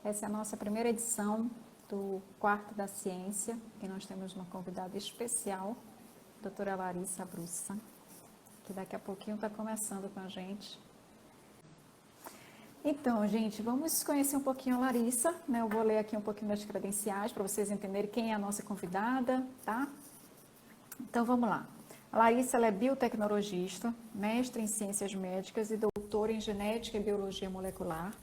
Essa é a nossa primeira edição do Quarto da Ciência, e nós temos uma convidada especial, a doutora Larissa Brussa, que daqui a pouquinho está começando com a gente. Então, gente, vamos conhecer um pouquinho a Larissa, né? Eu vou ler aqui um pouquinho das credenciais para vocês entenderem quem é a nossa convidada, tá? Então, vamos lá. A Larissa, ela é biotecnologista, mestre em ciências médicas e doutora em genética e biologia molecular.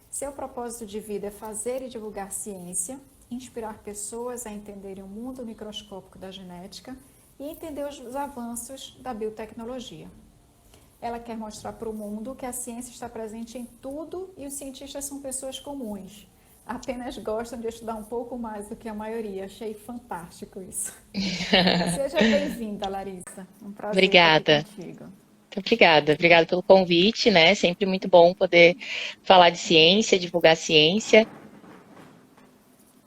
Seu propósito de vida é fazer e divulgar ciência, inspirar pessoas a entenderem o mundo microscópico da genética e entender os avanços da biotecnologia. Ela quer mostrar para o mundo que a ciência está presente em tudo e os cientistas são pessoas comuns. Apenas gostam de estudar um pouco mais do que a maioria. Achei fantástico isso. Seja bem-vinda, Larissa. Um prazer estar aqui Obrigada. contigo. Obrigada pelo convite, né? Sempre muito bom poder falar de ciência, divulgar ciência.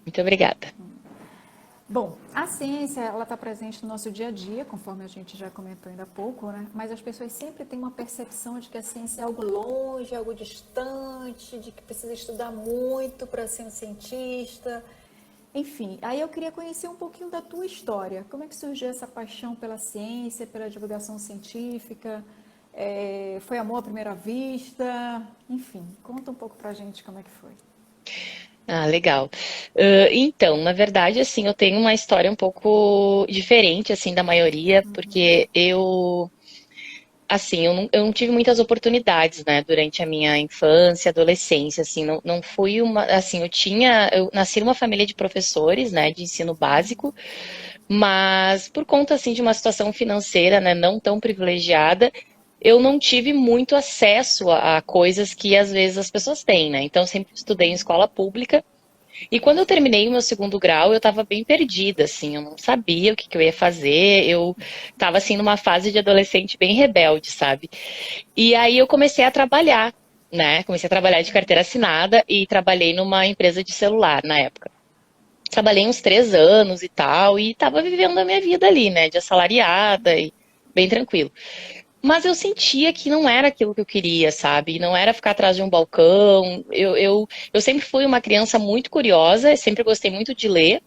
Muito obrigada. Bom, a ciência, ela está presente no nosso dia a dia, conforme a gente já comentou ainda há pouco, né? Mas as pessoas sempre têm uma percepção de que a ciência é algo longe, algo distante, de que precisa estudar muito para ser um cientista. Enfim, aí eu queria conhecer um pouquinho da tua história. Como é que surgiu essa paixão pela ciência, pela divulgação científica? Foi amor à primeira vista? Enfim, conta um pouco pra gente como é que foi. Ah, legal. Então, na verdade, assim, eu tenho uma história um pouco diferente, assim, da maioria, porque assim, eu não tive muitas oportunidades, né, durante a minha infância, adolescência, assim, não fui uma, assim, eu nasci numa família de professores, né, de ensino básico, mas por conta, assim, de uma situação financeira, né, não tão privilegiada, eu não tive muito acesso a coisas que às vezes as pessoas têm, né, então eu sempre estudei em escola pública, e quando eu terminei o meu segundo grau, eu estava bem perdida, assim, eu não sabia o que eu ia fazer, eu estava assim numa fase de adolescente bem rebelde, sabe? E aí eu comecei a trabalhar, né? Comecei a trabalhar de carteira assinada e trabalhei numa empresa de celular na época. Trabalhei uns 3 anos e tal, e estava vivendo a minha vida ali, né? De assalariada e bem tranquilo. Mas eu sentia que não era aquilo que eu queria, sabe? Não era ficar atrás de um balcão. Eu sempre fui uma criança muito curiosa, sempre gostei muito de ler.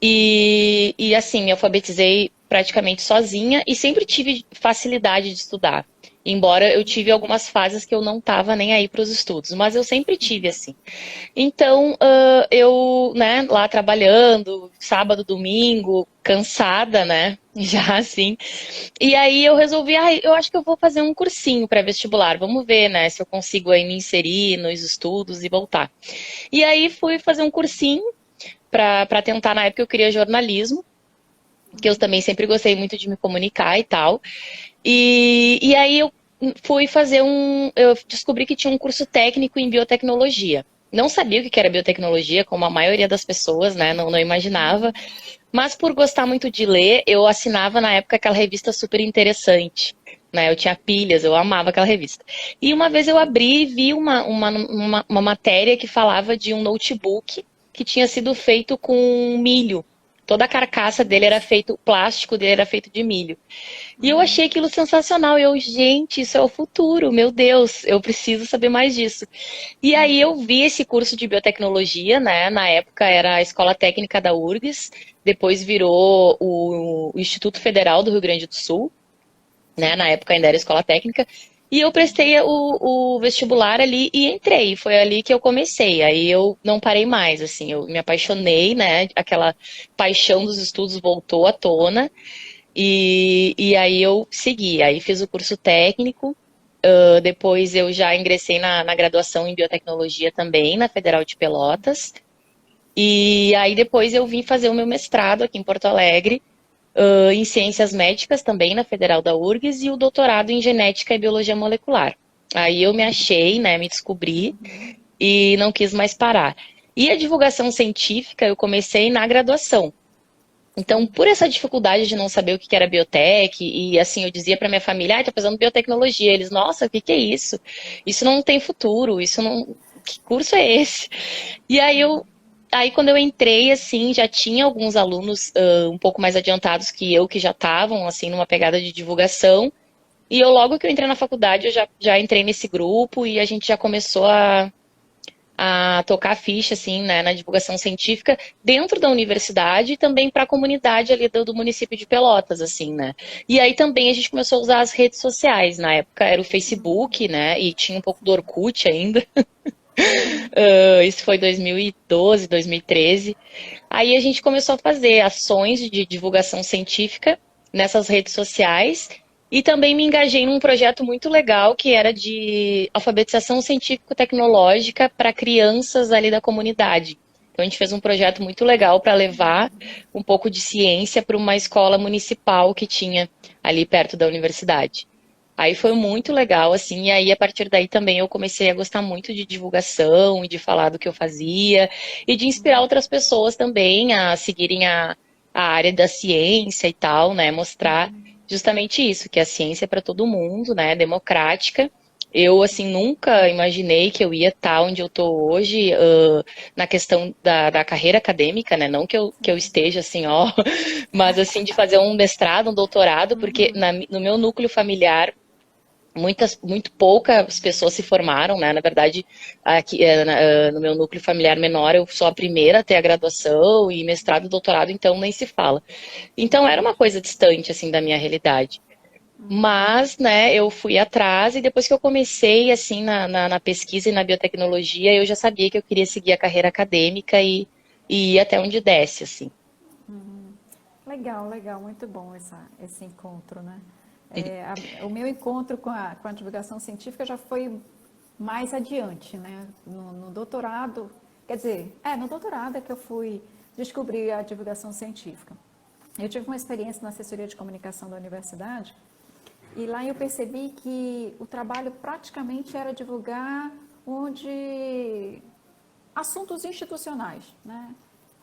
E assim, me alfabetizei praticamente sozinha e sempre tive facilidade de estudar. Embora eu tive algumas fases que eu não estava nem aí para os estudos, mas eu sempre tive assim. Então, eu, né, lá trabalhando, sábado, domingo, cansada, né, já assim. E aí eu resolvi, eu acho que eu vou fazer um cursinho pré-vestibular. Vamos ver, né, se eu consigo aí me inserir nos estudos e voltar. E aí fui fazer um cursinho para tentar, na época eu queria jornalismo, que eu também sempre gostei muito de me comunicar e tal. E aí eu fui fazer eu descobri que tinha um curso técnico em biotecnologia. Não sabia o que era biotecnologia, como a maioria das pessoas, né? Não imaginava. Mas por gostar muito de ler, eu assinava na época aquela revista super interessante. Né? Eu tinha pilhas, eu amava aquela revista. E uma vez eu abri e vi uma matéria que falava de um notebook que tinha sido feito com milho. Toda a carcaça dele era feito, o plástico dele era feito de milho. E eu achei aquilo sensacional. Gente, isso é o futuro, meu Deus, eu preciso saber mais disso. E aí eu vi esse curso de biotecnologia, né? Na época era a Escola Técnica da URGS, depois virou o Instituto Federal do Rio Grande do Sul, né? Na época ainda era Escola Técnica. E eu prestei o vestibular ali e entrei. Foi ali que eu comecei. Aí eu não parei mais, assim. Eu me apaixonei, né? Aquela paixão dos estudos voltou à tona. E aí eu segui. Aí fiz o curso técnico. Depois eu já ingressei na graduação em biotecnologia também, na Federal de Pelotas. E aí depois eu vim fazer o meu mestrado aqui em Porto Alegre, em ciências médicas também na Federal da URGS e o doutorado em genética e biologia molecular. Aí eu me achei, né, me descobri e não quis mais parar. E a divulgação científica eu comecei na graduação. Então, por essa dificuldade de não saber o que era biotech, e assim, eu dizia para minha família, tô fazendo biotecnologia. Eles, nossa, o que é isso? Isso não tem futuro, isso não. Que curso é esse? E aí quando eu entrei, assim, já tinha alguns alunos um pouco mais adiantados que já estavam, assim, numa pegada de divulgação. E logo que eu entrei na faculdade, eu já entrei nesse grupo e a gente já começou a a tocar a ficha, assim, né, na divulgação científica dentro da universidade e também para a comunidade ali do município de Pelotas, assim, né. E aí também a gente começou a usar as redes sociais. Na época era o Facebook, né, e tinha um pouco do Orkut ainda. Isso foi 2012, 2013. Aí a gente começou a fazer ações de divulgação científica nessas redes sociais e também me engajei num projeto muito legal que era de alfabetização científico-tecnológica para crianças ali da comunidade. Então a gente fez um projeto muito legal para levar um pouco de ciência para uma escola municipal que tinha ali perto da universidade. Aí foi muito legal, assim, e aí a partir daí também eu comecei a gostar muito de divulgação e de falar do que eu fazia e de inspirar outras pessoas também a seguirem a área da ciência e tal, né? Mostrar justamente isso, que a ciência é para todo mundo, né? Democrática. Eu, assim, nunca imaginei que eu ia estar onde eu estou hoje, na questão da carreira acadêmica, né? Não que eu esteja assim, ó, mas assim, de fazer um mestrado, um doutorado, porque no meu núcleo familiar muito poucas pessoas se formaram, né? Na verdade, aqui no meu núcleo familiar menor, eu sou a primeira a ter a graduação e mestrado e doutorado, então nem se fala. Então era uma coisa distante, assim, da minha realidade. Mas, né, eu fui atrás e depois que eu comecei, assim, na pesquisa e na biotecnologia, eu já sabia que eu queria seguir a carreira acadêmica e ir até onde desse, assim. Legal, legal, muito bom esse encontro, né? O meu encontro com a divulgação científica já foi mais adiante, né? No doutorado, quer dizer, no doutorado é que eu fui descobrir a divulgação científica. Eu tive uma experiência na assessoria de comunicação da universidade e lá eu percebi que o trabalho praticamente era divulgar onde assuntos institucionais, né?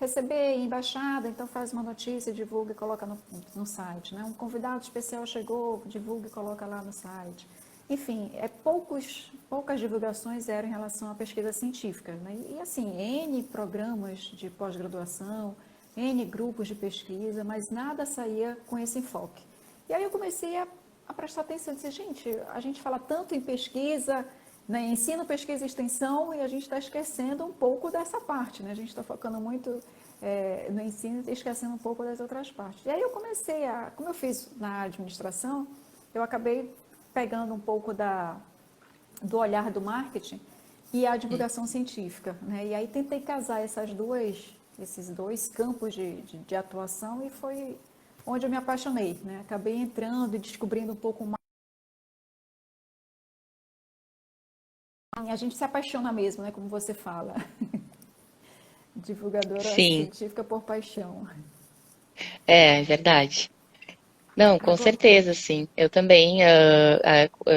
Receber embaixada, então faz uma notícia, divulga e coloca no site, né? Um convidado especial chegou, divulga e coloca lá no site. Enfim, poucas divulgações eram em relação à pesquisa científica, né? E assim, N programas de pós-graduação, N grupos de pesquisa, mas nada saía com esse enfoque. E aí eu comecei a prestar atenção e disse, gente, a gente fala tanto em pesquisa, né, ensino, pesquisa e extensão, e a gente está esquecendo um pouco dessa parte, né? A gente está focando muito no ensino e esquecendo um pouco das outras partes. E aí eu comecei como eu fiz na administração, eu acabei pegando um pouco do olhar do marketing e a divulgação científica, né? E aí tentei casar esses dois campos de atuação e foi onde eu me apaixonei, né? Acabei entrando e descobrindo um pouco mais. A gente se apaixona mesmo, né? Como você fala. Divulgadora Sim, científica por paixão. é verdade. Não, com Agora, certeza, sim. Eu também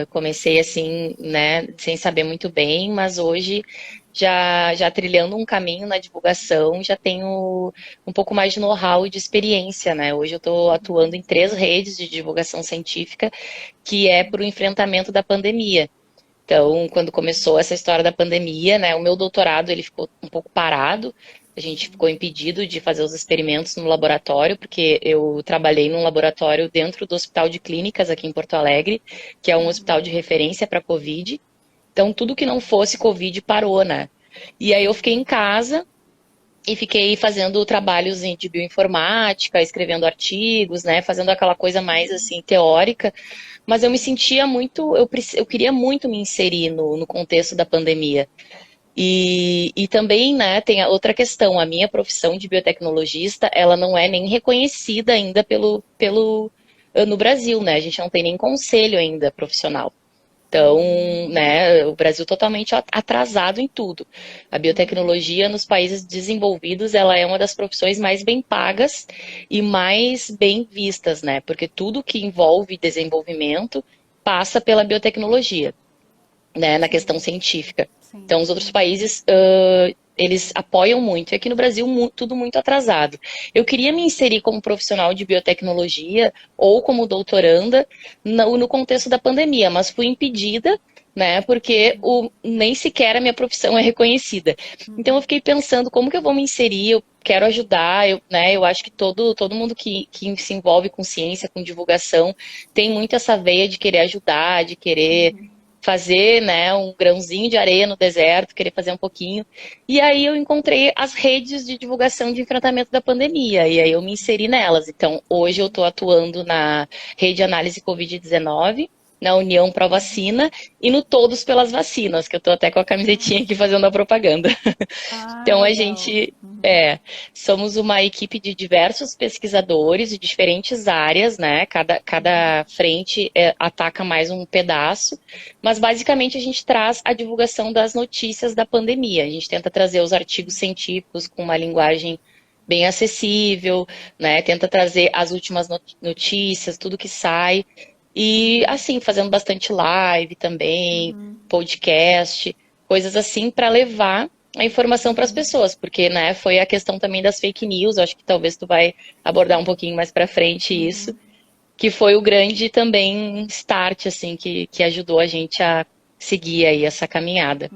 comecei assim, né, sem saber muito bem, mas hoje já trilhando um caminho na divulgação, já tenho um pouco mais de know-how e de experiência, né? Hoje eu estou atuando em 3 redes de divulgação científica, que é para o enfrentamento da pandemia. Então, quando começou essa história da pandemia, né, o meu doutorado ele ficou um pouco parado. A gente ficou impedido de fazer os experimentos no laboratório, porque eu trabalhei num laboratório dentro do Hospital de Clínicas aqui em Porto Alegre, que é um hospital de referência para COVID. Então, tudo que não fosse COVID parou, né? E aí eu fiquei em casa e fiquei fazendo trabalhos de bioinformática, escrevendo artigos, né, fazendo aquela coisa mais assim teórica, mas eu me sentia muito, eu queria muito me inserir no contexto da pandemia. E também, né, tem a outra questão, a minha profissão de biotecnologista, ela não é nem reconhecida ainda no Brasil, né, a gente não tem nem conselho ainda profissional. Então, né, o Brasil totalmente atrasado em tudo. A biotecnologia nos países desenvolvidos, ela é uma das profissões mais bem pagas e mais bem vistas, né? Porque tudo que envolve desenvolvimento passa pela biotecnologia, né, na questão científica. sim. Então, os outros países, eles apoiam muito. E aqui no Brasil, tudo muito atrasado. Eu queria me inserir como profissional de biotecnologia ou como doutoranda no contexto da pandemia, mas fui impedida, né, porque nem sequer a minha profissão é reconhecida. Então, eu fiquei pensando como que eu vou me inserir, eu quero ajudar, né, eu acho que todo mundo que se envolve com ciência, com divulgação, tem muito essa veia de querer ajudar, de querer fazer, né, um grãozinho de areia no deserto, querer fazer um pouquinho. E aí eu encontrei as redes de divulgação de enfrentamento da pandemia, e aí eu me inseri nelas. Então, hoje eu estou atuando na Rede Análise Covid-19, na União Pro Vacina e no Todos pelas Vacinas, que eu estou até com a camisetinha aqui fazendo a propaganda. Ah, Então, a legal. gente somos uma equipe de diversos pesquisadores de diferentes áreas, né? Cada frente ataca mais um pedaço, mas basicamente a gente traz a divulgação das notícias da pandemia. A gente tenta trazer os artigos científicos com uma linguagem bem acessível, né? Tenta trazer as últimas notícias, tudo que sai. E assim, fazendo bastante live também, podcast, coisas assim para levar a informação para as pessoas, porque, né, foi a questão também das fake news, acho que talvez tu vai abordar um pouquinho mais para frente isso, que foi o grande também start, assim, que ajudou a gente a seguir aí essa caminhada.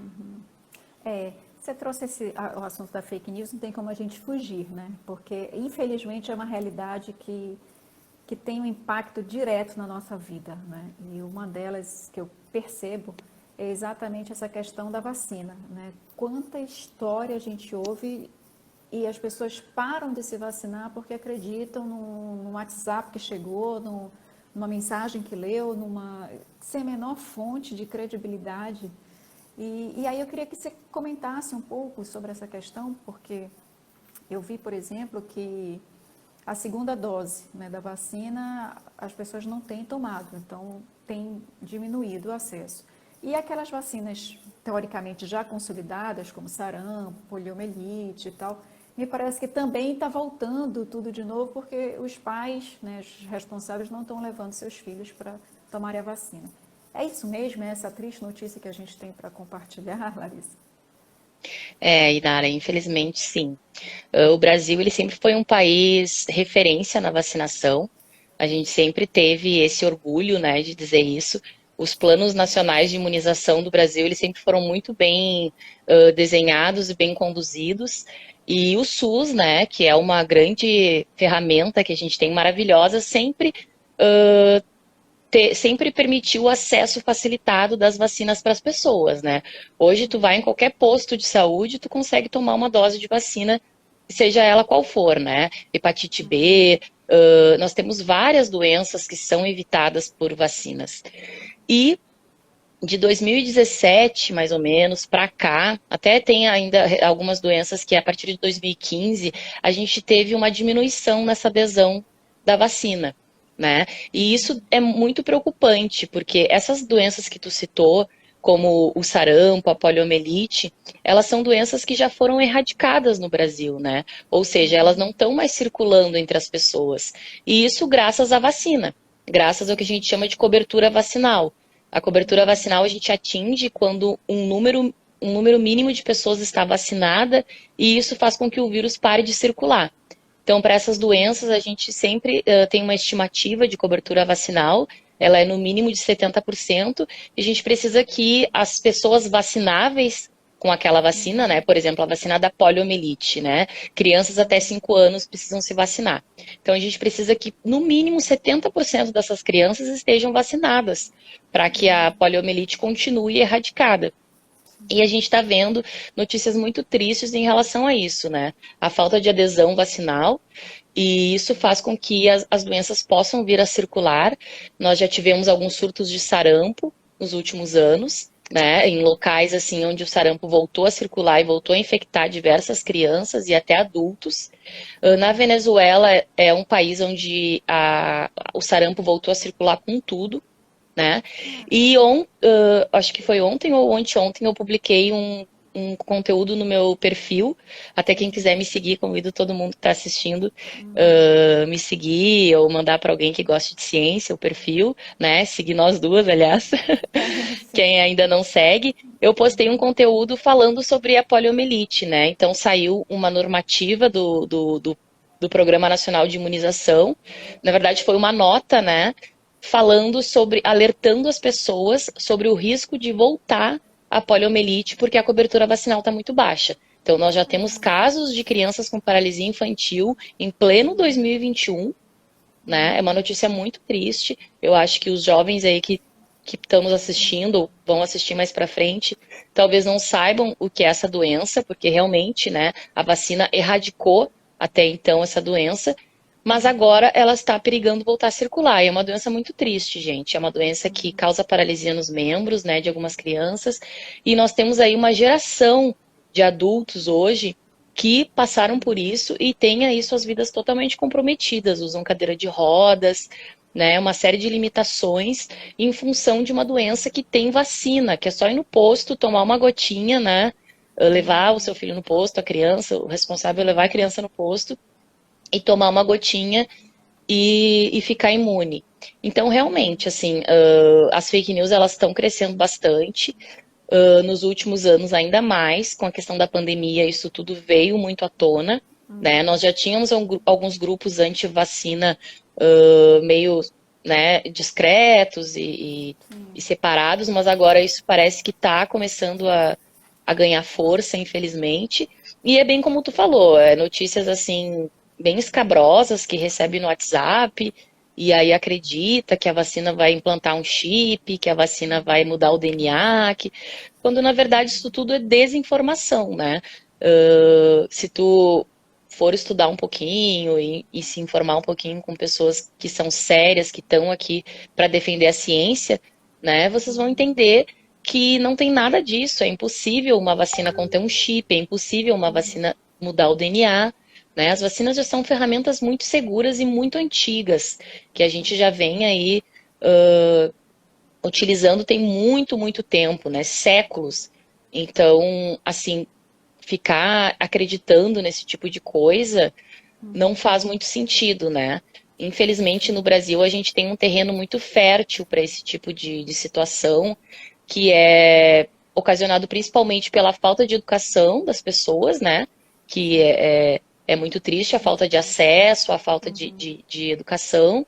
Você trouxe o assunto da fake news, não tem como a gente fugir, né? Porque, infelizmente, é uma realidade que tem um impacto direto na nossa vida, né? E uma delas que eu percebo é exatamente essa questão da vacina, né? Quanta história a gente ouve e as pessoas param de se vacinar porque acreditam no WhatsApp que chegou, numa mensagem que leu, sem a menor fonte de credibilidade. E aí eu queria que você comentasse um pouco sobre essa questão, porque eu vi, por exemplo, que a segunda dose, né, da vacina as pessoas não têm tomado, então tem diminuído o acesso. E aquelas vacinas teoricamente já consolidadas, como sarampo, poliomielite e tal, me parece que também está voltando tudo de novo, porque os pais, né, os responsáveis não estão levando seus filhos para tomarem a vacina. É isso mesmo? É essa triste notícia que a gente tem para compartilhar, Larissa? Inara, infelizmente sim. O Brasil, ele sempre foi um país referência na vacinação. A gente sempre teve esse orgulho, né, de dizer isso. Os planos nacionais de imunização do Brasil, eles sempre foram muito bem desenhados e bem conduzidos. E o SUS, né, que é uma grande ferramenta que a gente tem maravilhosa, sempre permitiu o acesso facilitado das vacinas para as pessoas, né? Hoje tu vai em qualquer posto de saúde, tu consegue tomar uma dose de vacina, seja ela qual for, né? Hepatite B, nós temos várias doenças que são evitadas por vacinas. E de 2017, mais ou menos, para cá, até tem ainda algumas doenças que a partir de 2015 a gente teve uma diminuição nessa adesão da vacina, né? E isso é muito preocupante, porque essas doenças que tu citou, como o sarampo, a poliomielite, elas são doenças que já foram erradicadas no Brasil, né? Ou seja, elas não estão mais circulando entre as pessoas. E isso graças à vacina, graças ao que a gente chama de cobertura vacinal. A cobertura vacinal a gente atinge quando um número mínimo de pessoas está vacinada e isso faz com que o vírus pare de circular. Então, para essas doenças, a gente sempre tem uma estimativa de cobertura vacinal, ela é no mínimo de 70%, e a gente precisa que as pessoas vacináveis com aquela vacina, né, por exemplo, a vacina da poliomielite, né, crianças até 5 anos precisam se vacinar. Então, a gente precisa que, no mínimo, 70% dessas crianças estejam vacinadas, para que a poliomielite continue erradicada. E a gente está vendo notícias muito tristes em relação a isso, né? A falta de adesão vacinal, e isso faz com que as doenças possam vir a circular. Nós já tivemos alguns surtos de sarampo nos últimos anos, né? Em locais assim onde o sarampo voltou a circular e voltou a infectar diversas crianças e até adultos. Na Venezuela é um país onde o sarampo voltou a circular com tudo, né? E acho que foi ontem ou anteontem eu publiquei um conteúdo no meu perfil. Até quem quiser me seguir, convido todo mundo que está assistindo me seguir ou mandar para alguém que goste de ciência o perfil, né? Seguir nós duas, aliás. Quem ainda não segue, eu postei um conteúdo falando sobre a poliomielite, né? Então saiu uma normativa do Programa Nacional de Imunização. Na verdade, foi uma nota, né? Falando sobre, alertando as pessoas sobre o risco de voltar a poliomielite, porque a cobertura vacinal está muito baixa. Então, nós já temos casos de crianças com paralisia infantil em pleno 2021, né? É uma notícia muito triste. Eu acho que os jovens aí que que estão nos assistindo, vão assistir mais para frente, talvez não saibam o que é essa doença, porque realmente, né, a vacina erradicou até então essa doença, mas agora ela está perigando voltar a circular. E é uma doença muito triste, gente. É uma doença que causa paralisia nos membros, né, de algumas crianças. E nós temos aí uma geração de adultos hoje que passaram por isso e têm aí suas vidas totalmente comprometidas, usam cadeira de rodas, né, uma série de limitações em função de uma doença que tem vacina, que é só ir no posto, tomar uma gotinha, né, levar o seu filho no posto, a criança, o responsável é levar a criança no posto e tomar uma gotinha e ficar imune. Então, realmente, assim, as fake news, elas estão crescendo bastante, nos últimos anos ainda mais, com a questão da pandemia, isso tudo veio muito à tona, né? Nós já tínhamos alguns grupos anti-vacina meio, né, discretos e separados, mas agora isso parece que está começando a ganhar força, infelizmente. E é bem como tu falou, notícias assim bem escabrosas que recebe no WhatsApp e aí acredita que a vacina vai implantar um chip, que a vacina vai mudar o DNA, quando na verdade isso tudo é desinformação, né? Se tu for estudar um pouquinho e se informar um pouquinho com pessoas que são sérias, que estão aqui para defender a ciência, né? Vocês vão entender que não tem nada disso. É impossível uma vacina conter um chip, é impossível uma vacina mudar o DNA. Né? As vacinas já são ferramentas muito seguras e muito antigas, que a gente já vem aí utilizando tem muito, muito tempo, né? Séculos. Então, assim, ficar acreditando nesse tipo de coisa não faz muito sentido, né? Infelizmente, no Brasil, a gente tem um terreno muito fértil para esse tipo de situação, que é ocasionado principalmente pela falta de educação das pessoas, né? Que é muito triste a falta de acesso, a falta de educação.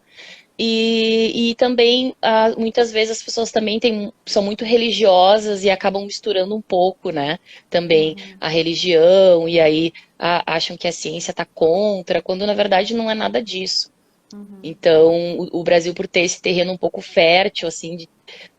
E também, muitas vezes, as pessoas também são muito religiosas e acabam misturando um pouco, né? Também a religião, e aí acham que a ciência está contra, quando na verdade não é nada disso. Então, o Brasil, por ter esse terreno um pouco fértil, assim,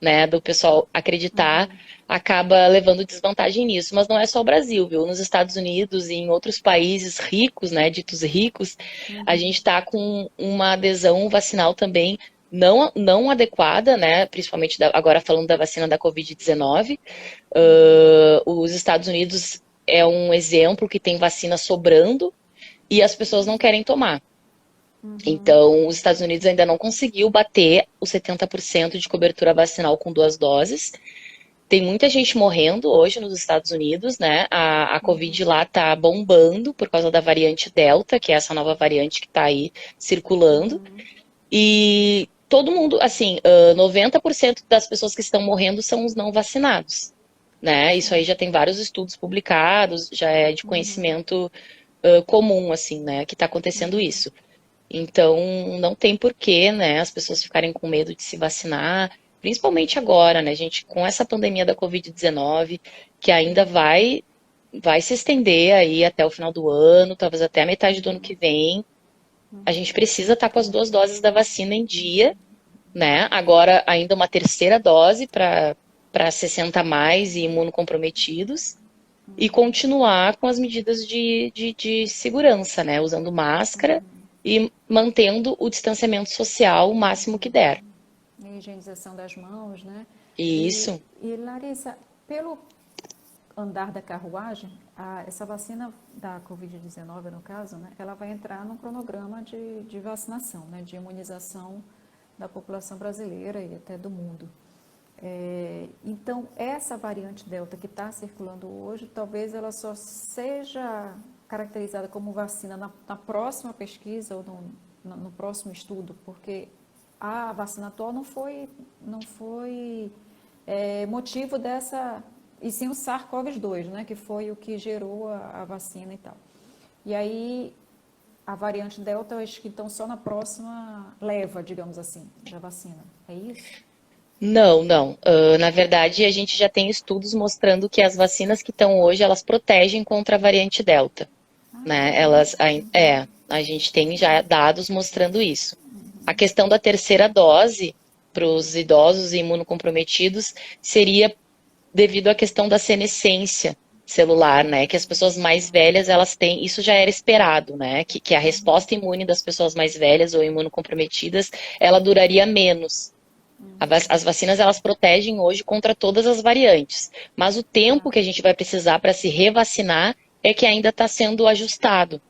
né, do pessoal acreditar, acaba levando desvantagem nisso. Mas não é só o Brasil, viu? Nos Estados Unidos e em outros países ricos, né, ditos ricos, a gente está com uma adesão vacinal também não adequada, né, principalmente agora falando da vacina da Covid-19. Os Estados Unidos é um exemplo que tem vacina sobrando e as pessoas não querem tomar. Então, os Estados Unidos ainda não conseguiu bater os 70% de cobertura vacinal com 2 doses. Tem muita gente morrendo hoje nos Estados Unidos, né? A Covid lá tá bombando por causa da variante Delta, que é essa nova variante que tá aí circulando. E todo mundo, assim, 90% das pessoas que estão morrendo são os não vacinados, né? Isso aí já tem vários estudos publicados, já é de conhecimento comum, assim, né? Que tá acontecendo isso. Então, não tem porquê, né, as pessoas ficarem com medo de se vacinar, principalmente agora, né, gente, com essa pandemia da Covid-19, que ainda vai se estender aí até o final do ano, talvez até a metade do ano que vem. A gente precisa estar com as 2 doses da vacina em dia, né? Agora ainda uma terceira dose para 60 a mais e imunocomprometidos. E continuar com as medidas de segurança, né? Usando máscara e mantendo o distanciamento social o máximo que der. E a higienização das mãos, né? Isso. E Larissa, pelo andar da carruagem, essa vacina da Covid-19, no caso, né, ela vai entrar no cronograma de vacinação, né, de imunização da população brasileira e até do mundo. Então, essa variante Delta que está circulando hoje, talvez ela só seja caracterizada como vacina na próxima pesquisa ou no próximo estudo, porque a vacina atual não foi motivo dessa, e sim o SARS-CoV-2, né, que foi o que gerou a vacina e tal. E aí, a variante Delta, eu acho que então só na próxima leva, digamos assim, da vacina. É isso? Não, não. Na verdade, a gente já tem estudos mostrando que as vacinas que estão hoje, elas protegem contra a variante Delta, né? A gente tem já dados mostrando isso. A questão da terceira dose, os idosos e imunocomprometidos seria devido à questão da senescência celular, né? Que as pessoas mais velhas, elas têm, isso já era esperado, né? Que a resposta imune das pessoas mais velhas ou imunocomprometidas, ela duraria menos. As vacinas, elas protegem hoje contra todas as variantes, mas o tempo que a gente vai precisar para se revacinar é que ainda está sendo ajustado.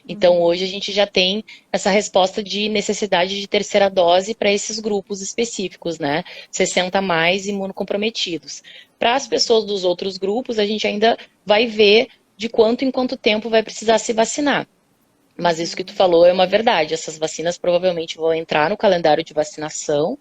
Então, hoje a gente já tem essa resposta de necessidade de terceira dose para esses grupos específicos, né? 60 mais imunocomprometidos. Para as pessoas dos outros grupos, a gente ainda vai ver de quanto em quanto tempo vai precisar se vacinar. Mas isso que tu falou é uma verdade. Essas vacinas provavelmente vão entrar no calendário de vacinação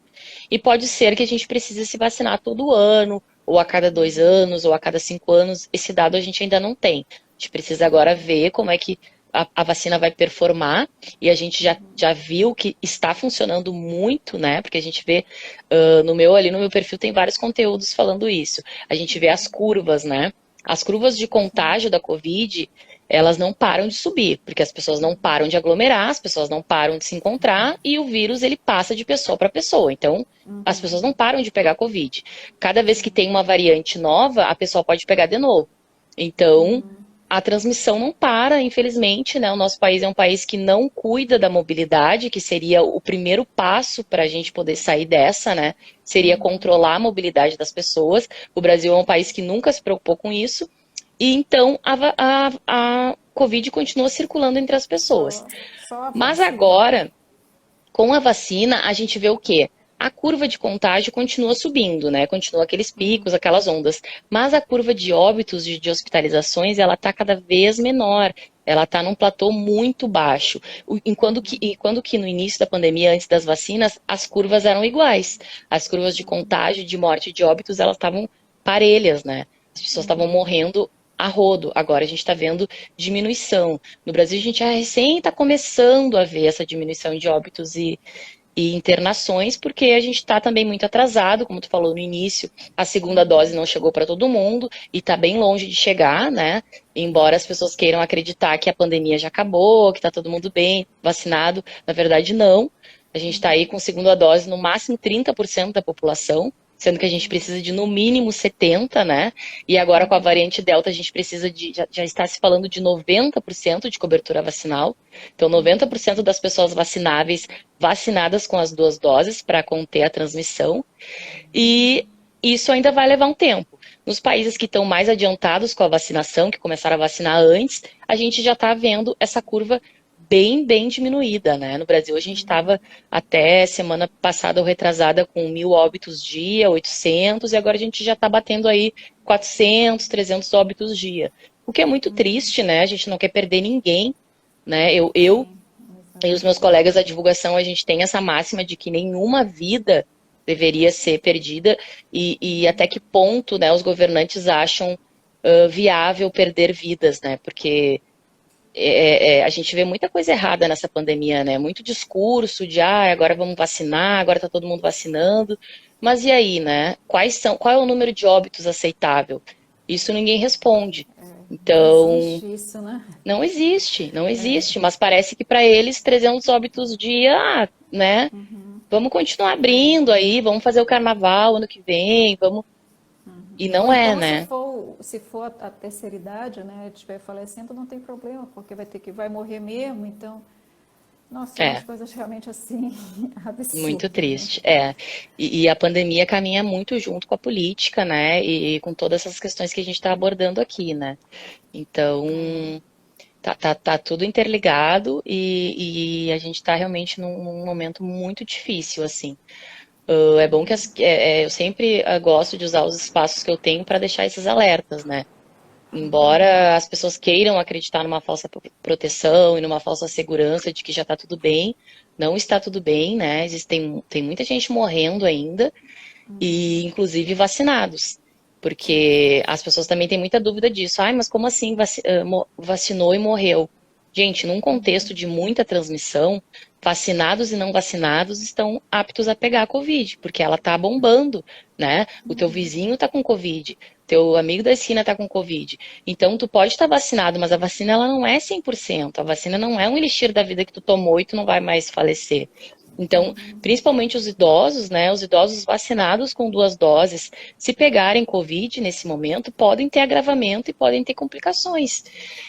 e pode ser que a gente precise se vacinar todo ano, ou a cada 2 anos, ou a cada 5 anos. Esse dado a gente ainda não tem. A gente precisa agora ver como é que a vacina vai performar, e a gente já viu que está funcionando muito, né? Porque a gente vê ali no meu perfil tem vários conteúdos falando isso. A gente vê as curvas, né? As curvas de contágio da Covid, elas não param de subir, porque as pessoas não param de aglomerar, as pessoas não param de se encontrar e o vírus ele passa de pessoa para pessoa. Então, as pessoas não param de pegar Covid. Cada vez que tem uma variante nova, a pessoa pode pegar de novo. Então, a transmissão não para, infelizmente, né? O nosso país é um país que não cuida da mobilidade, que seria o primeiro passo para a gente poder sair dessa, né? Seria controlar a mobilidade das pessoas. O Brasil é um país que nunca se preocupou com isso. E então a Covid continua circulando entre as pessoas. Mas agora, com a vacina, a gente vê o quê? A curva de contágio continua subindo, né? Continua aqueles picos, aquelas ondas. Mas a curva de óbitos, de hospitalizações, ela está cada vez menor. Ela está num platô muito baixo. Enquanto que no início da pandemia, antes das vacinas, as curvas eram iguais. As curvas de contágio, de morte e de óbitos, elas estavam parelhas, né? As pessoas estavam morrendo a rodo. Agora a gente está vendo diminuição. No Brasil, a gente já recém está começando a ver essa diminuição de óbitos e internações, porque a gente está também muito atrasado, como tu falou no início, a segunda dose não chegou para todo mundo e está bem longe de chegar, né? Embora as pessoas queiram acreditar que a pandemia já acabou, que está todo mundo bem, vacinado, na verdade não. A gente está aí com segunda dose no máximo 30% da população, sendo que a gente precisa de no mínimo 70%, né? E agora com a variante Delta a gente precisa já está se falando de 90% de cobertura vacinal. Então 90% das pessoas vacináveis vacinadas com as 2 doses para conter a transmissão. E isso ainda vai levar um tempo. Nos países que estão mais adiantados com a vacinação, que começaram a vacinar antes, a gente já está vendo essa curva bem diminuída, né? No Brasil a gente estava até semana passada ou retrasada com 1.000 óbitos dia, 800, e agora a gente já está batendo aí 400, 300 óbitos dia. O que é muito triste, né? A gente não quer perder ninguém, né? Eu e os meus colegas da divulgação, a gente tem essa máxima de que nenhuma vida deveria ser perdida e até que ponto, né, os governantes acham viável perder vidas, né? Porque a gente vê muita coisa errada nessa pandemia, né? Muito discurso de agora vamos vacinar, agora tá todo mundo vacinando. Mas e aí, né? Qual é o número de óbitos aceitável? Isso ninguém responde. Então, não existe isso, né? não existe. Mas parece que para eles 300 óbitos dia, né? Vamos continuar abrindo aí, vamos fazer o carnaval ano que vem, vamos. E não Ou é, então, né? se for a terceira idade, né, estiver falecendo, não tem problema, porque vai morrer mesmo, então, nossa, são umas coisas realmente assim, Muito absurdas, né? triste, E a pandemia caminha muito junto com a política, né? E com todas essas questões que a gente está abordando aqui, né? Então, tá tudo interligado e a gente está realmente num momento muito difícil, assim. É bom que eu sempre gosto de usar os espaços que eu tenho para deixar esses alertas, né? Embora as pessoas queiram acreditar numa falsa proteção e numa falsa segurança de que já está tudo bem, não está tudo bem, né? Tem muita gente morrendo ainda, e inclusive vacinados. Porque as pessoas também têm muita dúvida disso. Mas como assim vacinou e morreu? Gente, num contexto de muita transmissão, vacinados e não vacinados estão aptos a pegar a Covid, porque ela tá bombando, né? O teu vizinho tá com Covid, teu amigo da esquina tá com Covid. Então, tu pode estar vacinado, mas a vacina ela não é 100%. A vacina não é um elixir da vida que tu tomou e tu não vai mais falecer. Então, principalmente os idosos, né? Os idosos vacinados com 2 doses, se pegarem Covid nesse momento, podem ter agravamento e podem ter complicações.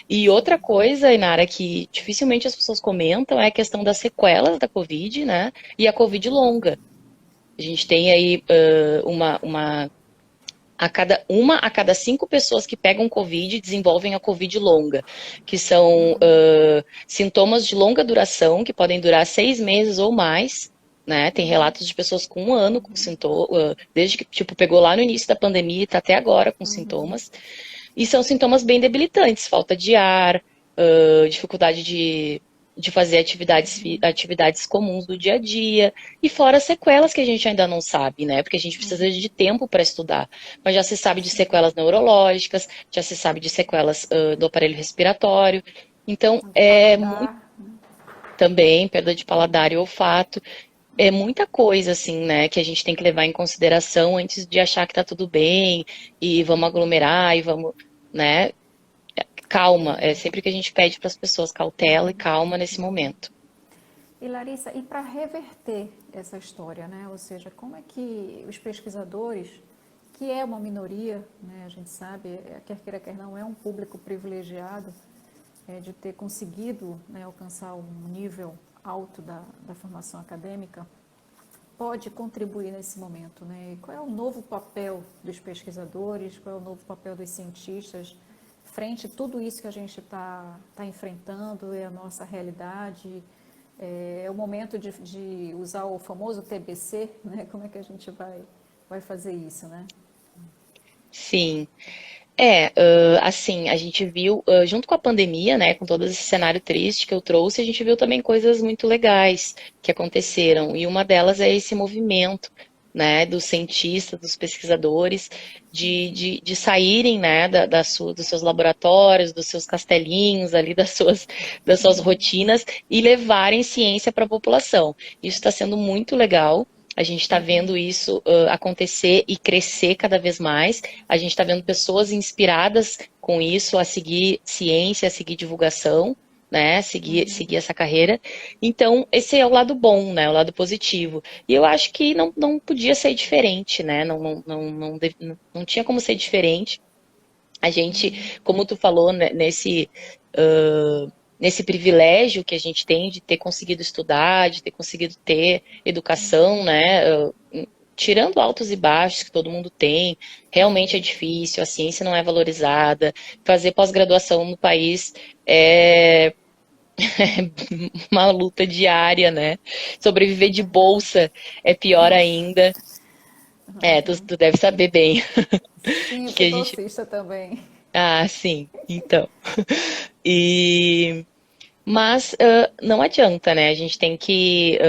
E outra coisa, Inara, que dificilmente as pessoas comentam é a questão das sequelas da Covid, né? E a Covid longa. A gente tem aí uma a cada 5 pessoas que pegam Covid desenvolvem a Covid longa, que são sintomas de longa duração, que podem durar 6 meses ou mais, né? Tem relatos de pessoas com 1 ano com sintomas, desde que, tipo, pegou lá no início da pandemia e tá até agora com sintomas. E são sintomas bem debilitantes, falta de ar, dificuldade de fazer atividades comuns do dia a dia, e fora as sequelas que a gente ainda não sabe, né? Porque a gente precisa de tempo para estudar. Mas já se sabe de sequelas neurológicas, já se sabe de sequelas do aparelho respiratório. Então, é muito Paladar. também perda de paladar e olfato. É muita coisa, assim, né, que a gente tem que levar em consideração antes de achar que tá tudo bem e vamos aglomerar e vamos, né? Calma, é sempre que a gente pede para as pessoas cautela e calma nesse momento. E Larissa, e para reverter essa história, né? Ou seja, como é que os pesquisadores, que é uma minoria, né? A gente sabe, quer queira, quer não, é um público privilegiado de ter conseguido, né, alcançar um nível alto da formação acadêmica, pode contribuir nesse momento, né? E qual é o novo papel dos pesquisadores, qual é o novo papel dos cientistas frente a tudo isso que a gente está enfrentando, é a nossa realidade, é o momento de usar o famoso TBC, né? Como é que a gente vai fazer isso, né? Sim. Assim, a gente viu, junto com a pandemia, né, com todo esse cenário triste que eu trouxe, a gente viu também coisas muito legais que aconteceram. E uma delas é esse movimento, né, dos cientistas, dos pesquisadores, de saírem, né, dos seus laboratórios, dos seus castelinhos ali, das suas rotinas e levarem ciência para a população. Isso está sendo muito legal. A gente está vendo isso acontecer e crescer cada vez mais. A gente está vendo pessoas inspiradas com isso a seguir ciência, a seguir divulgação, né? Seguir essa carreira. Então, esse é o lado bom, né? O lado positivo. E eu acho que não podia ser diferente, né? Não tinha como ser diferente. A gente, como tu falou, né, nesse privilégio que a gente tem de ter conseguido estudar, de ter conseguido ter educação, né? Tirando altos e baixos que todo mundo tem, realmente é difícil, a ciência não é valorizada. Fazer pós-graduação no país é uma luta diária, né? Sobreviver de bolsa é pior ainda. Tu deve saber bem Sim, eu que sou a gente. bolsista também. Ah, sim, então. E Mas não adianta, né? A gente tem que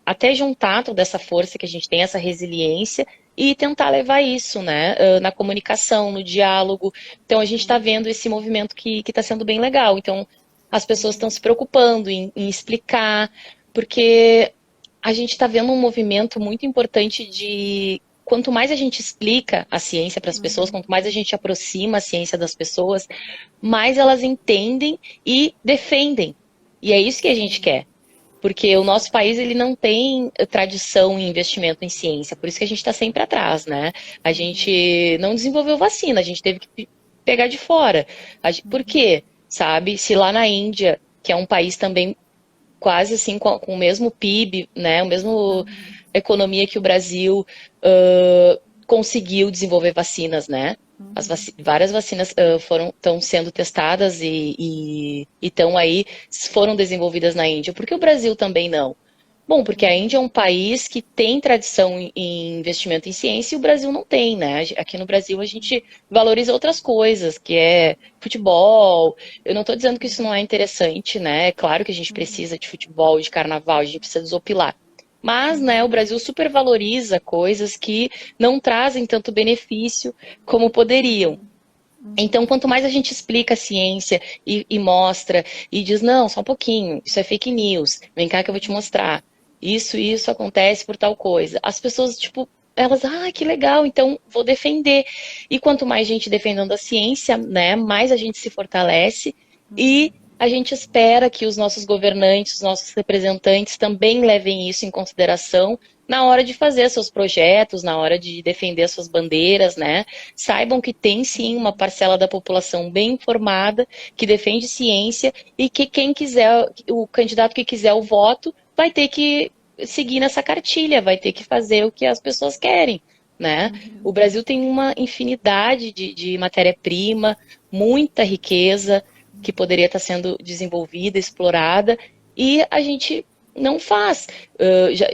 até juntar toda essa força que a gente tem, essa resiliência, e tentar levar isso, né? Na comunicação, no diálogo. Então a gente está vendo esse movimento que está sendo bem legal. Então as pessoas estão se preocupando em explicar, porque a gente está vendo um movimento muito importante de quanto mais a gente explica a ciência para as pessoas, quanto mais a gente aproxima a ciência das pessoas, mais elas entendem e defendem. E é isso que a gente quer. Porque o nosso país ele não tem tradição em investimento em ciência, por isso que a gente está sempre atrás, né? A gente não desenvolveu vacina, a gente teve que pegar de fora. Por quê? Sabe? Se lá na Índia, que é um país também quase assim com o mesmo PIB, né? O mesmo economia que o Brasil, conseguiu desenvolver vacinas, né? Várias vacinas estão sendo testadas e estão aí, foram desenvolvidas na Índia. Por que o Brasil também não? Bom, porque a Índia é um país que tem tradição em investimento em ciência e o Brasil não tem, né? Aqui no Brasil a gente valoriza outras coisas, que é futebol. Eu não estou dizendo que isso não é interessante, né? É claro que a gente precisa de futebol, de carnaval, a gente precisa desopilar. Mas, né, o Brasil supervaloriza coisas que não trazem tanto benefício como poderiam. Então, quanto mais a gente explica a ciência e mostra e diz, não, só um pouquinho, isso é fake news, vem cá que eu vou te mostrar. Isso acontece por tal coisa. As pessoas, tipo, elas, que legal, então vou defender. E quanto mais gente defendendo a ciência, né, mais a gente se fortalece e a gente espera que os nossos governantes, os nossos representantes também levem isso em consideração na hora de fazer seus projetos, na hora de defender suas bandeiras, né? Saibam que tem sim uma parcela da população bem informada, que defende ciência e que quem quiser, o candidato que quiser o voto, vai ter que seguir nessa cartilha, vai ter que fazer o que as pessoas querem, né? O Brasil tem uma infinidade de matéria-prima, muita riqueza que poderia estar sendo desenvolvida, explorada, e a gente não faz.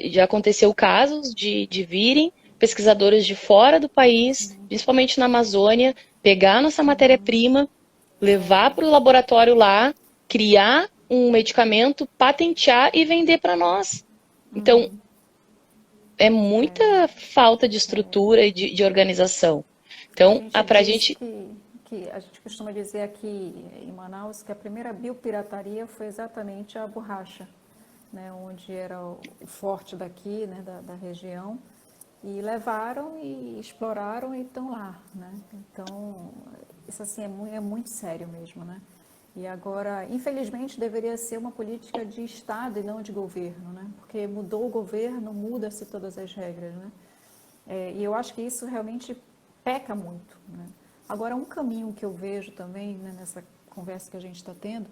Já aconteceu casos de virem pesquisadores de fora do país, principalmente na Amazônia, pegar nossa matéria-prima, levar para o laboratório lá, criar um medicamento, patentear e vender para nós. Então, é muita falta de estrutura e de organização. Então, para a gente. Que a gente costuma dizer aqui em Manaus que a primeira biopirataria foi exatamente a borracha, né, onde era o forte daqui, né, da região, e levaram e exploraram e estão lá, né? Então, isso assim é muito sério mesmo, né? E agora, infelizmente, deveria ser uma política de Estado e não de governo, né? Porque mudou o governo, muda-se todas as regras, né? E eu acho que isso realmente peca muito, né? Agora, um caminho que eu vejo também, né, nessa conversa que a gente está tendo,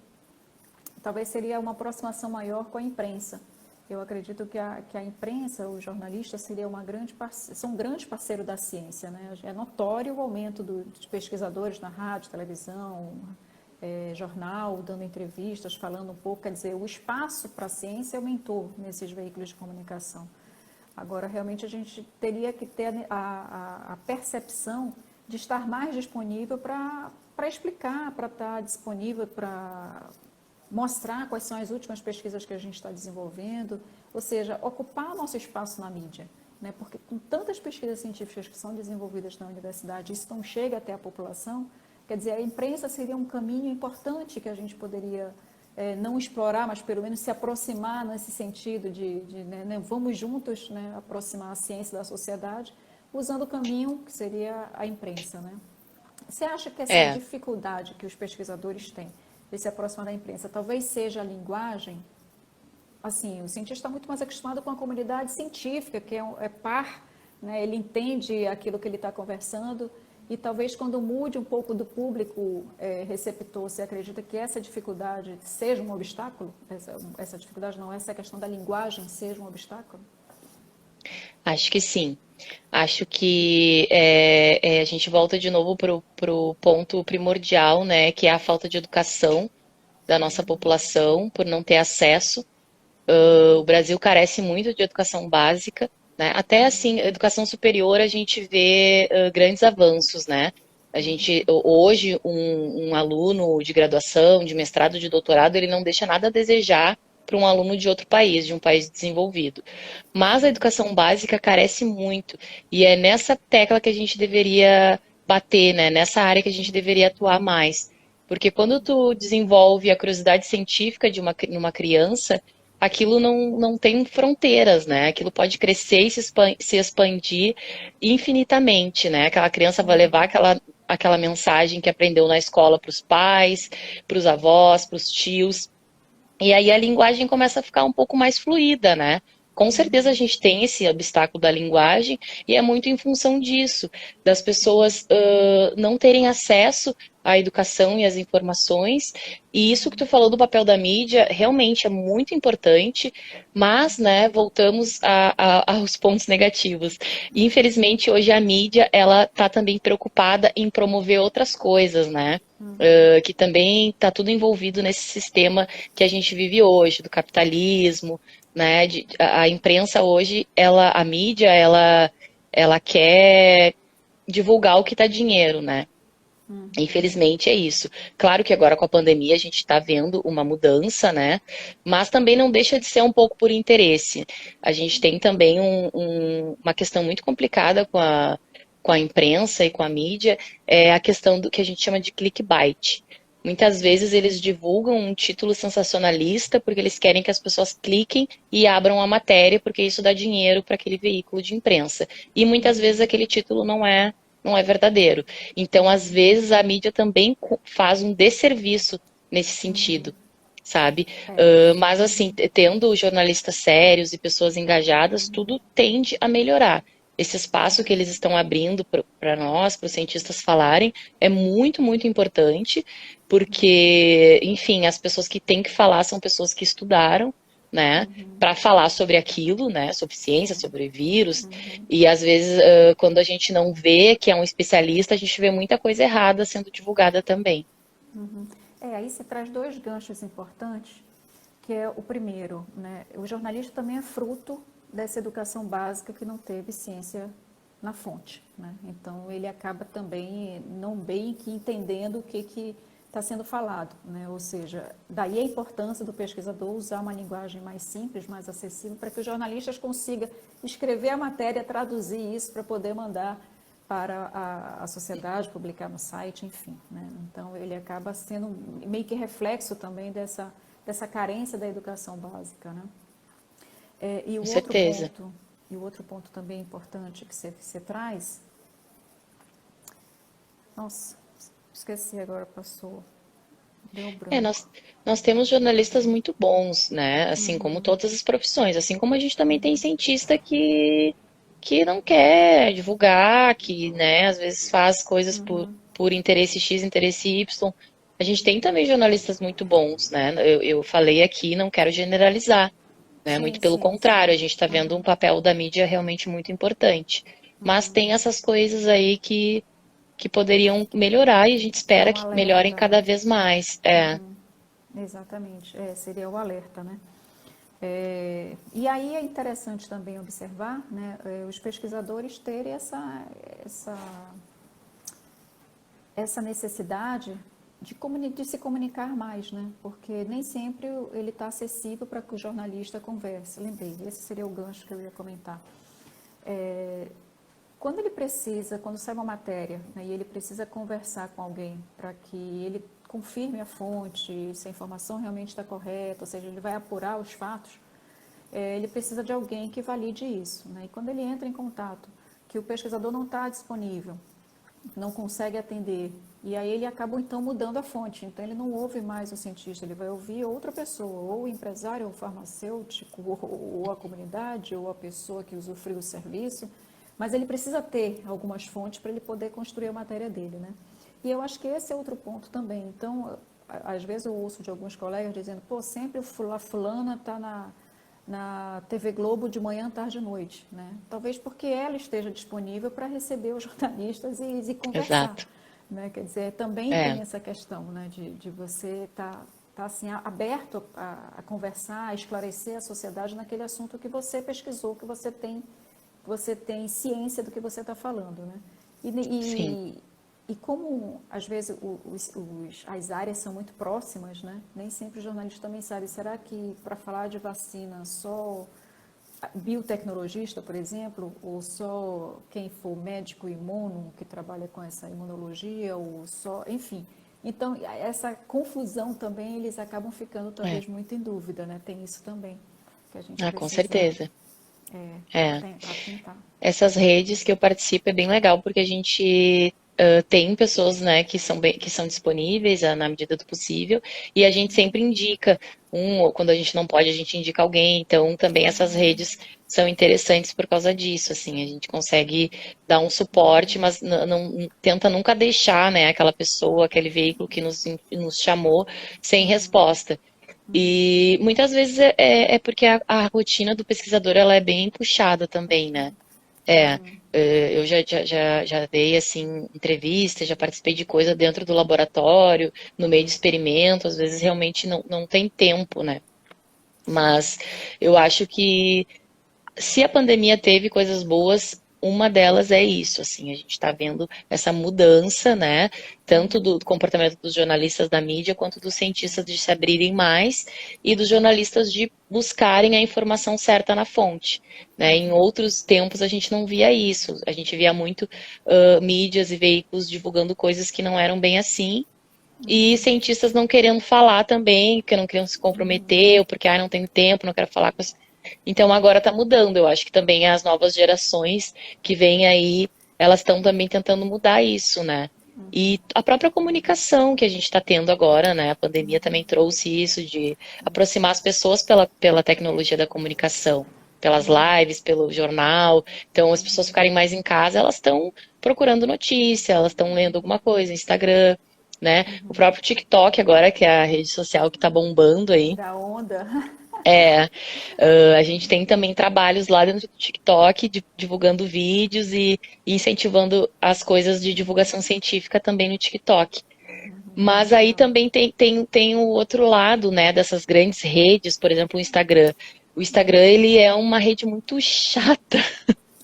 talvez seria uma aproximação maior com a imprensa. Eu acredito que a imprensa, os jornalistas, são um grande parceiro da ciência, né? É notório o aumento dos pesquisadores na rádio, televisão, jornal, dando entrevistas, falando um pouco, quer dizer, o espaço para a ciência aumentou nesses veículos de comunicação. Agora, realmente, a gente teria que ter a percepção de estar mais disponível para explicar, para estar disponível para mostrar quais são as últimas pesquisas que a gente está desenvolvendo, ou seja, ocupar nosso espaço na mídia, né? Porque com tantas pesquisas científicas que são desenvolvidas na universidade, isso não chega até a população, quer dizer, a imprensa seria um caminho importante que a gente poderia não explorar, mas pelo menos se aproximar nesse sentido né, vamos juntos, né, aproximar a ciência da sociedade, usando o caminho que seria a imprensa, né? Você acha que essa dificuldade que os pesquisadores têm de se aproximar da imprensa talvez seja a linguagem? Assim, o cientista está muito mais acostumado com a comunidade científica, que é par, né? Ele entende aquilo que ele está conversando e talvez quando mude um pouco do público receptor, você acredita que essa dificuldade seja um obstáculo? Essa dificuldade não, essa questão da linguagem seja um obstáculo? Acho que sim. Acho que a gente volta de novo para o ponto primordial, né, que é a falta de educação da nossa população, por não ter acesso. O Brasil carece muito de educação básica, né? Até assim, educação superior a gente vê grandes avanços, né? A gente, hoje, um aluno de graduação, de mestrado, de doutorado, ele não deixa nada a desejar para um aluno de outro país, de um país desenvolvido. Mas a educação básica carece muito, e é nessa tecla que a gente deveria bater, né? Nessa área que a gente deveria atuar mais. Porque quando tu desenvolve a curiosidade científica numa criança, aquilo não tem fronteiras, né? Aquilo pode crescer e se expandir infinitamente, né? Aquela criança vai levar aquela mensagem que aprendeu na escola para os pais, para os avós, para os tios. E aí a linguagem começa a ficar um pouco mais fluida, né? Com certeza a gente tem esse obstáculo da linguagem e é muito em função disso, das pessoas não terem acesso à educação e às informações. E isso que tu falou do papel da mídia realmente é muito importante, mas, né, voltamos aos pontos negativos. E, infelizmente, hoje a mídia, ela está também preocupada em promover outras coisas, né? Que também está tudo envolvido nesse sistema que a gente vive hoje, do capitalismo, né? A imprensa hoje, a mídia, ela quer divulgar o que dá dinheiro, né? Infelizmente é isso. Claro que agora com a pandemia a gente está vendo uma mudança, né? Mas também não deixa de ser um pouco por interesse. A gente tem também uma questão muito complicada com a imprensa e com a mídia, é a questão do que a gente chama de clickbait. Muitas vezes eles divulgam um título sensacionalista porque eles querem que as pessoas cliquem e abram a matéria, porque isso dá dinheiro para aquele veículo de imprensa. E muitas vezes aquele título não é verdadeiro. Então, às vezes, a mídia também faz um desserviço nesse sentido, sabe? É. Mas assim, tendo jornalistas sérios e pessoas engajadas, tudo tende a melhorar. Esse espaço que eles estão abrindo para nós, para os cientistas falarem, é muito, muito importante, porque, enfim, as pessoas que têm que falar são pessoas que estudaram, né, Uhum, para falar sobre aquilo, né, sobre ciência, sobre vírus, uhum, e às vezes, quando a gente não vê que é um especialista, a gente vê muita coisa errada sendo divulgada também. uhum. Aí você traz dois ganchos importantes, que é o primeiro, né? O jornalista também é fruto dessa educação básica que não teve ciência na fonte, né? Então ele acaba também não bem que entendendo o que está sendo falado, né? Ou seja, daí a importância do pesquisador usar uma linguagem mais simples, mais acessível, para que os jornalistas consigam escrever a matéria, traduzir isso para poder mandar para a sociedade, publicar no site, enfim, né? Então ele acaba sendo meio que reflexo também dessa carência da educação básica, né? E o Com outro certeza. ponto, também importante que você traz, nossa, esqueci agora, passou, deu É, branco. nós temos jornalistas muito bons, né? Assim como todas as profissões. Assim como a gente também tem cientista que não quer divulgar, que, né, às vezes faz coisas por interesse X, interesse Y. A gente tem também jornalistas muito bons, né? Eu falei aqui, não quero generalizar, né? Muito Sim, pelo sim, sim. contrário, a gente está vendo um papel da mídia realmente muito importante. Mas tem essas coisas aí que poderiam melhorar e a gente É espera um que melhorem alerta, né? cada vez mais. É. Exatamente, seria o alerta, né? E aí é interessante também observar, né, os pesquisadores terem essa necessidade de se comunicar mais, né? Porque nem sempre ele está acessível para que o jornalista converse. Lembrei, esse seria o gancho que eu ia comentar. É, quando ele precisa, quando sai uma matéria, né, e ele precisa conversar com alguém para que ele confirme a fonte, se a informação realmente está correta, ou seja, ele vai apurar os fatos, ele precisa de alguém que valide isso, né? E quando ele entra em contato, que o pesquisador não está disponível, não consegue atender, e aí ele acaba então mudando a fonte, então ele não ouve mais o cientista, ele vai ouvir outra pessoa, ou o empresário, ou o farmacêutico, ou a comunidade, ou a pessoa que usufrui o serviço, mas ele precisa ter algumas fontes para ele poder construir a matéria dele, né? E eu acho que esse é outro ponto também. Então, às vezes eu ouço de alguns colegas dizendo, pô, sempre a fulana está na TV Globo de manhã, tarde e noite, né? Talvez porque ela esteja disponível para receber os jornalistas e conversar, Exato. né? Quer dizer, também tem É, essa questão, né? De você tá assim, aberto a conversar, a esclarecer a sociedade naquele assunto que você pesquisou, que você tem ciência do que você está falando, né? E, sim. e, e como, às vezes, as áreas são muito próximas, né? Nem sempre o jornalista também sabe, será que para falar de vacina só biotecnologista, por exemplo, ou só quem for médico imuno, que trabalha com essa imunologia, ou só, enfim. Então, essa confusão também, eles acabam ficando É. talvez muito em dúvida, né? Tem isso também, que a gente Ah, com precisa certeza. É. atentar. Essas redes que eu participo é bem legal porque a gente tem pessoas, né, que são disponíveis na medida do possível e a gente sempre indica ou quando a gente não pode, a gente indica alguém. Então, também essas redes são interessantes por causa disso, assim, a gente consegue dar um suporte, mas não tenta nunca deixar, né, aquela pessoa, aquele veículo que nos chamou sem resposta. E muitas vezes é porque a rotina do pesquisador ela é bem puxada também, né? É, eu já dei assim entrevista, já participei de coisa dentro do laboratório, no meio de experimento, às vezes realmente não tem tempo, né? Mas eu acho que se a pandemia teve coisas boas, uma delas é isso, assim, a gente está vendo essa mudança, né, tanto do comportamento dos jornalistas da mídia, quanto dos cientistas de se abrirem mais e dos jornalistas de buscarem a informação certa na fonte, né, em outros tempos a gente não via isso, a gente via muito mídias e veículos divulgando coisas que não eram bem assim, e cientistas não querendo falar também, porque não queriam se comprometer, ou porque não tenho tempo, não quero falar com as... Então agora está mudando. Eu acho que também as novas gerações que vêm aí, elas estão também tentando mudar isso, né? E a própria comunicação que a gente está tendo agora, né? A pandemia também trouxe isso de aproximar as pessoas pela tecnologia da comunicação, pelas lives, pelo jornal. Então, as pessoas ficarem mais em casa, elas estão procurando notícia, elas estão lendo alguma coisa, Instagram, né? O próprio TikTok agora, que é a rede social que está bombando aí. Da onda. É, a gente tem também trabalhos lá dentro do TikTok, divulgando vídeos e incentivando as coisas de divulgação científica também no TikTok. Mas aí Legal. também tem o outro lado, né, dessas grandes redes, por exemplo, o Instagram. O Instagram, ele é uma rede muito chata.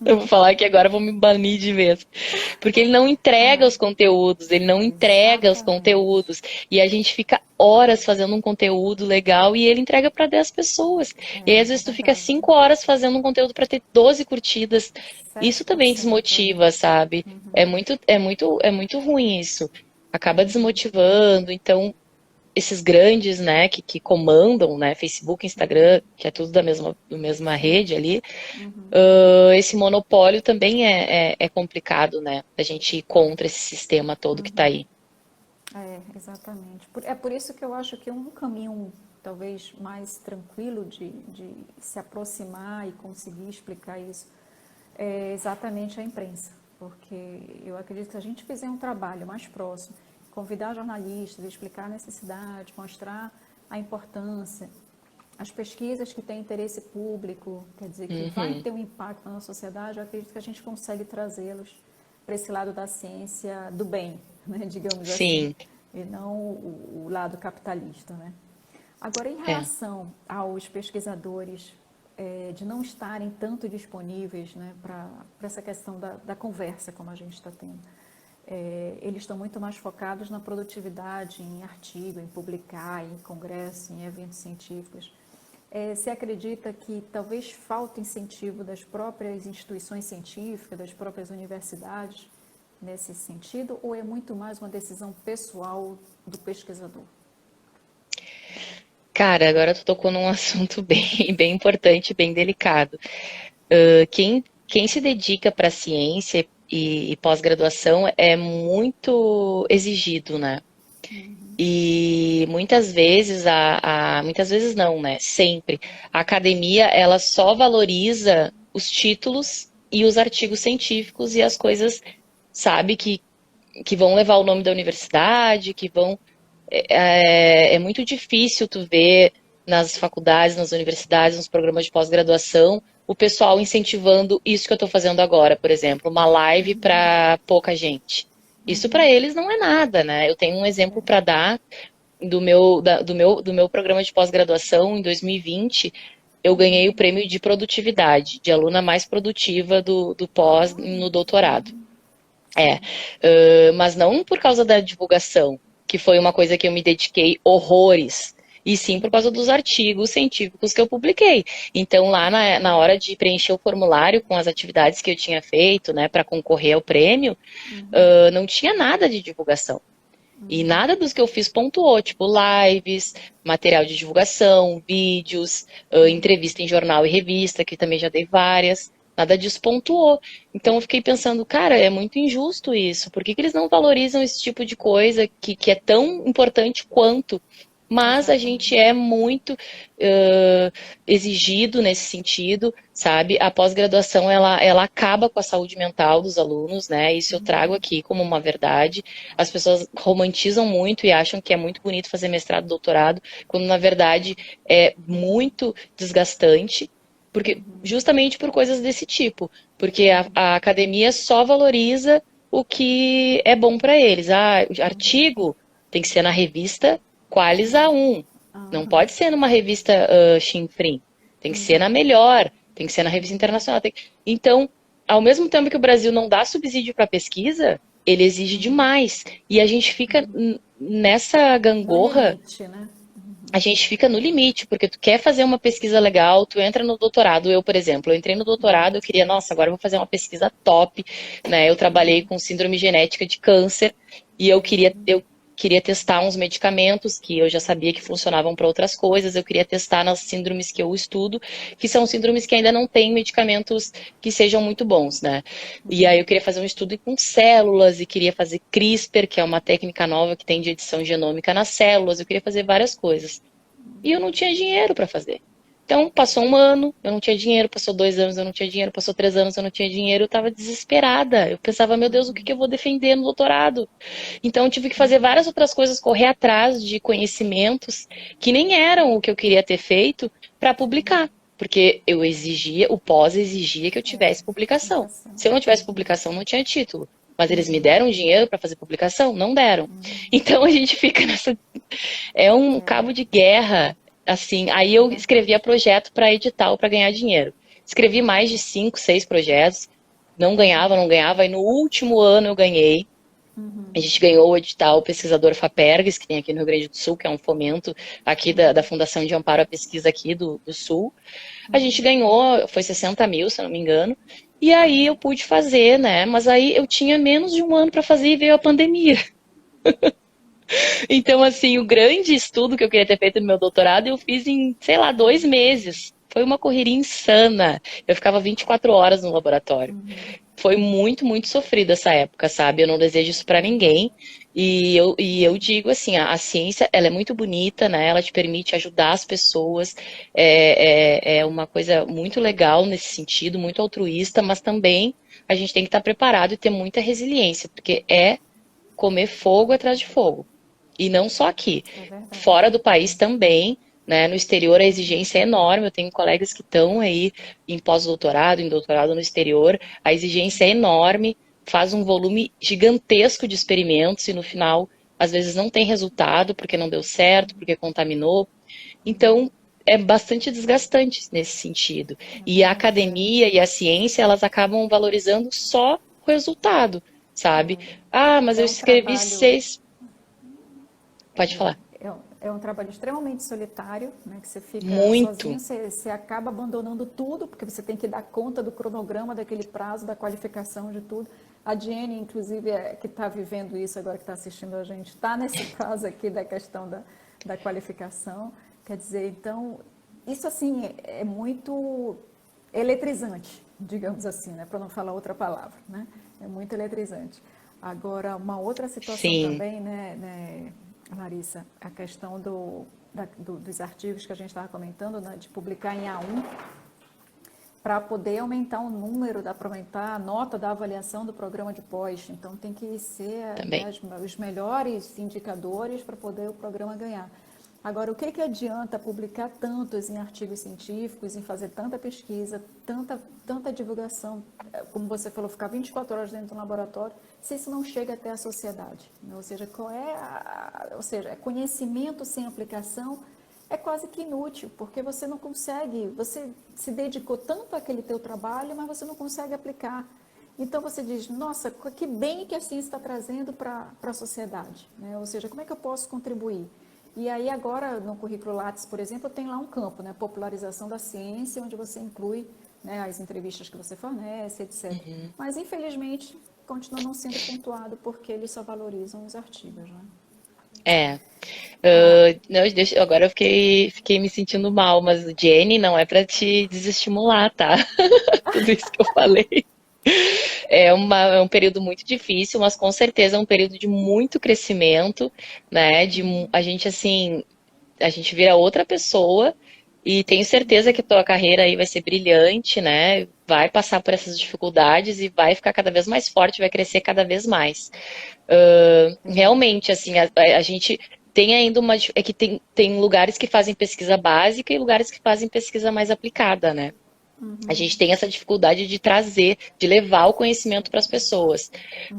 Eu vou falar que agora vou me banir de vez. Porque ele não entrega Ah, os conteúdos, ele não entrega os exatamente. conteúdos. E a gente fica horas fazendo um conteúdo legal e ele entrega para 10 pessoas. E aí, às É vezes, tu fica verdade. 5 horas fazendo um conteúdo para ter 12 curtidas. Isso também 7% desmotiva, aproveita. sabe? É muito ruim isso. Acaba desmotivando. Então, esses grandes, né, que comandam, né, Facebook, Instagram, que é tudo da mesma Sim. rede ali, Uhum. esse monopólio também é complicado, né? A gente ir contra esse sistema todo que está aí. É, exatamente. É por isso que eu acho que um caminho talvez mais tranquilo de se aproximar e conseguir explicar isso é exatamente a imprensa. Porque eu acredito que se a gente fizer um trabalho mais próximo, convidar jornalistas, explicar a necessidade, mostrar a importância, as pesquisas que têm interesse público, quer dizer, que vai Uhum. ter um impacto na sociedade, eu acredito que a gente consegue trazê-los para esse lado da ciência do bem, né, digamos assim, Sim, e não o lado capitalista, né? Agora, em é. relação aos pesquisadores de não estarem tanto disponíveis, né, para essa questão da conversa, como a gente está tendo, eles estão muito mais focados na produtividade, em artigo, em publicar, em congresso, em eventos científicos. Você acredita que talvez falte incentivo das próprias instituições científicas, das próprias universidades nesse sentido, ou é muito mais uma decisão pessoal do pesquisador? Cara, agora tu tocou num assunto bem importante, bem delicado. Quem se dedica para a ciência e pós-graduação é muito exigido, né? E muitas vezes, muitas vezes não, né? Sempre. A academia, ela só valoriza os títulos e os artigos científicos e as coisas, sabe, que vão levar o nome da universidade, que vão. É muito difícil tu ver nas faculdades, nas universidades, nos programas de pós-graduação, o pessoal incentivando isso que eu estou fazendo agora, por exemplo, uma live para pouca gente. Isso para eles não é nada, né? Eu tenho um exemplo para dar do meu programa de pós-graduação em 2020. Eu ganhei o prêmio de produtividade, de aluna mais produtiva do pós Olha, no doutorado. É, sim. mas não por causa da divulgação, que foi uma coisa que eu me dediquei horrores, e sim por causa dos artigos científicos que eu publiquei. Então, lá na hora de preencher o formulário com as atividades que eu tinha feito, né, para concorrer ao prêmio, não tinha nada de divulgação. E nada dos que eu fiz pontuou, tipo lives, material de divulgação, vídeos, entrevista em jornal e revista, que também já dei várias. Nada disso pontuou. Então eu fiquei pensando, cara, é muito injusto isso. Por que que eles não valorizam esse tipo de coisa que é tão importante quanto? Mas a gente Exatamente. é muito exigido nesse sentido, sabe? A pós-graduação, ela acaba com a saúde mental dos alunos, né? Isso eu trago aqui como uma verdade. As pessoas romantizam muito e acham que é muito bonito fazer mestrado, doutorado, quando na verdade é muito desgastante, porque justamente por coisas desse tipo, porque a academia só valoriza o que é bom para eles. Ah, o artigo tem que ser na revista Qualis A1, não Aham. pode ser numa revista chinfrim, tem que ser na melhor, tem que ser na revista internacional. Então, ao mesmo tempo que o Brasil não dá subsídio para pesquisa, ele exige demais. E a gente fica nessa No gangorra, limite, né? a gente fica no limite, porque tu quer fazer uma pesquisa legal, tu entra no doutorado. Eu, por exemplo, eu entrei no doutorado, eu queria, nossa, agora eu vou fazer uma pesquisa top, né? Eu trabalhei com síndrome genética de câncer e eu queria testar uns medicamentos que eu já sabia que funcionavam para outras coisas, eu queria testar nas síndromes que eu estudo, que são síndromes que ainda não têm medicamentos que sejam muito bons, né? E aí eu queria fazer um estudo com células e queria fazer CRISPR, que é uma técnica nova que tem de edição genômica nas células, eu queria fazer várias coisas. E eu não tinha dinheiro para fazer. Então, passou um ano, eu não tinha dinheiro, passou 2 anos, eu não tinha dinheiro, passou 3 anos, eu não tinha dinheiro, eu estava desesperada. Eu pensava, meu Deus, o que eu vou defender no doutorado? Então, eu tive que fazer várias outras coisas, correr atrás de conhecimentos que nem eram o que eu queria ter feito para publicar. Porque eu exigia, o pós exigia que eu tivesse publicação. Se eu não tivesse publicação, não tinha título. Mas eles me deram dinheiro para fazer publicação? Não deram. Então, a gente fica nessa. É um cabo de guerra. Assim, aí eu escrevia projeto para edital para ganhar dinheiro. Escrevi mais de 5, 6 projetos, não ganhava, não ganhava, e no último ano eu ganhei. A gente ganhou o edital Pesquisador FAPERGS, que tem aqui no Rio Grande do Sul, que é um fomento aqui da Fundação de Amparo à Pesquisa aqui do Sul. A gente ganhou, foi 60 mil, se eu não me engano, e aí eu pude fazer, né? Mas aí eu tinha menos de um ano para fazer e veio a pandemia. Então, assim, o grande estudo que eu queria ter feito no meu doutorado, eu fiz em, sei lá, 2 meses. Foi uma correria insana. Eu ficava 24 horas no laboratório. Foi muito, muito sofrido essa época, sabe? Eu não desejo isso pra ninguém. E eu digo assim, a ciência, ela é muito bonita, né? Ela te permite ajudar as pessoas. É uma coisa muito legal nesse sentido, muito altruísta, mas também a gente tem que estar preparado e ter muita resiliência, porque é comer fogo atrás de fogo. E não só aqui, fora do país também, né? No exterior a exigência é enorme. Eu tenho colegas que estão aí em pós-doutorado, em doutorado no exterior, a exigência é enorme, faz um volume gigantesco de experimentos e no final, às vezes não tem resultado porque não deu certo, porque contaminou. Então, é bastante desgastante nesse sentido. E a academia e a ciência, elas acabam valorizando só o resultado, sabe? Ah, mas eu escrevi 6. Pode falar. É um trabalho extremamente solitário, né? Que você fica Muito. sozinho, você acaba abandonando tudo, porque você tem que dar conta do cronograma, daquele prazo, da qualificação de tudo. A Jenny, inclusive, que está vivendo isso agora, que está assistindo a gente, está nesse caso aqui da questão da qualificação. Quer dizer, então, isso assim é muito eletrizante, digamos assim, né? Para não falar outra palavra, né? É muito eletrizante. Agora, uma outra situação Sim. também, né, Larissa, a questão dos artigos que a gente estava comentando, né, de publicar em A1, para poder aumentar o número, para aumentar a nota da avaliação do programa de pós. Então, tem que ser os melhores indicadores para poder o programa ganhar. Agora, o que adianta publicar tantos em artigos científicos, em fazer tanta pesquisa, tanta divulgação, como você falou, ficar 24 horas dentro do laboratório, se isso não chega até a sociedade? Né? Ou seja, conhecimento sem aplicação é quase que inútil, porque você não consegue, você se dedicou tanto àquele teu trabalho, mas você não consegue aplicar. Então você diz, nossa, que bem que a ciência está trazendo para a sociedade, né? Ou seja, como é que eu posso contribuir? E aí agora, no currículo Lattes, por exemplo, tem lá um campo, né, popularização da ciência, onde você inclui, né, as entrevistas que você fornece, etc. Mas, infelizmente, continua não sendo pontuado, porque eles só valorizam os artigos, né? Não, agora eu fiquei me sentindo mal, mas o Jenny não é para te desestimular, tá? Tudo isso que eu falei. É um período muito difícil, mas com certeza é um período de muito crescimento, né? A gente, assim, a gente vira outra pessoa e tenho certeza que a tua carreira aí vai ser brilhante, né? Vai passar por essas dificuldades e vai ficar cada vez mais forte, vai crescer cada vez mais. Realmente, assim, a gente tem ainda uma. É que tem lugares que fazem pesquisa básica e lugares que fazem pesquisa mais aplicada, né? A gente tem essa dificuldade de trazer, de levar o conhecimento para as pessoas.